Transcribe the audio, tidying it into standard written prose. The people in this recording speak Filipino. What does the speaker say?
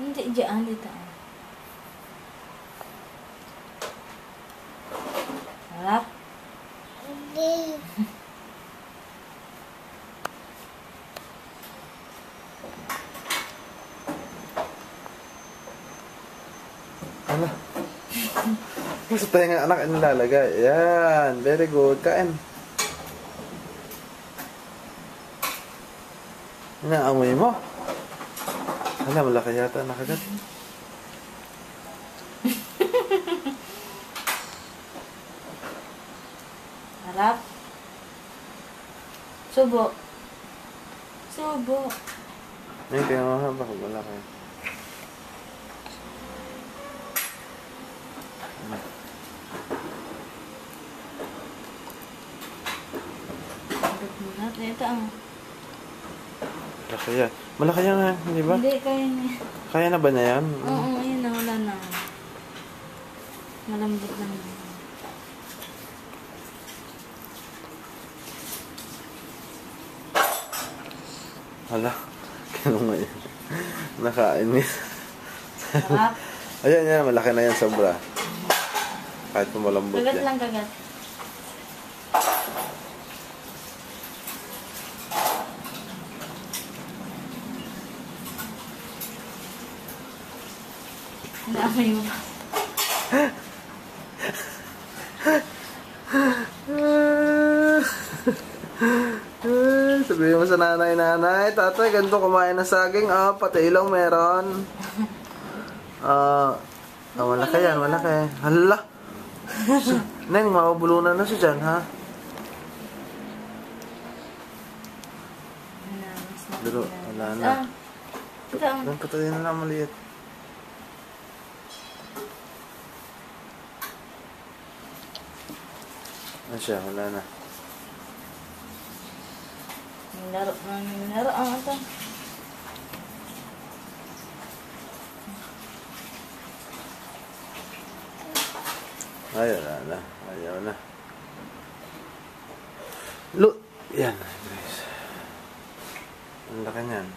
Hindi, dyan. Dito. Harap. Hindi. Ano? Sa tenga anak nilalagay. Yan. Very good. Kain. Inaamoy mo. Hala, malaki yata nakagat. Harap. Subo. Subo. Ayun, kaya nga bakit malaki. Harap mo na. Ito ang... Malaki yan. Malaki yan nga, hindi ba? Hindi, kaya na. Kaya na ba na yan? Oo, ayun na. Wala na. Malambot lang. Hala. Ganun nga yan. Nakainis. Harap. Ayan yan, malaki na yan sobra. Kahit kung malambot Kagat yan. lang, kagat. Naamoy mo ba? Sabihin mo sa nanay, tatay, ganito kumain ng saging. Ah, pati ilaw meron. Malaki yan, malaki. Hala. Neng, mabubulunan na siya dyan, ha? Pero, wala na. Ito ang... Doon patayin na lang maliit. Ano siya, wala na. Nilaro na nilaro. Ang ito. Ay, wala na. Ayaw na. Yan, guys. Ang laki niyan.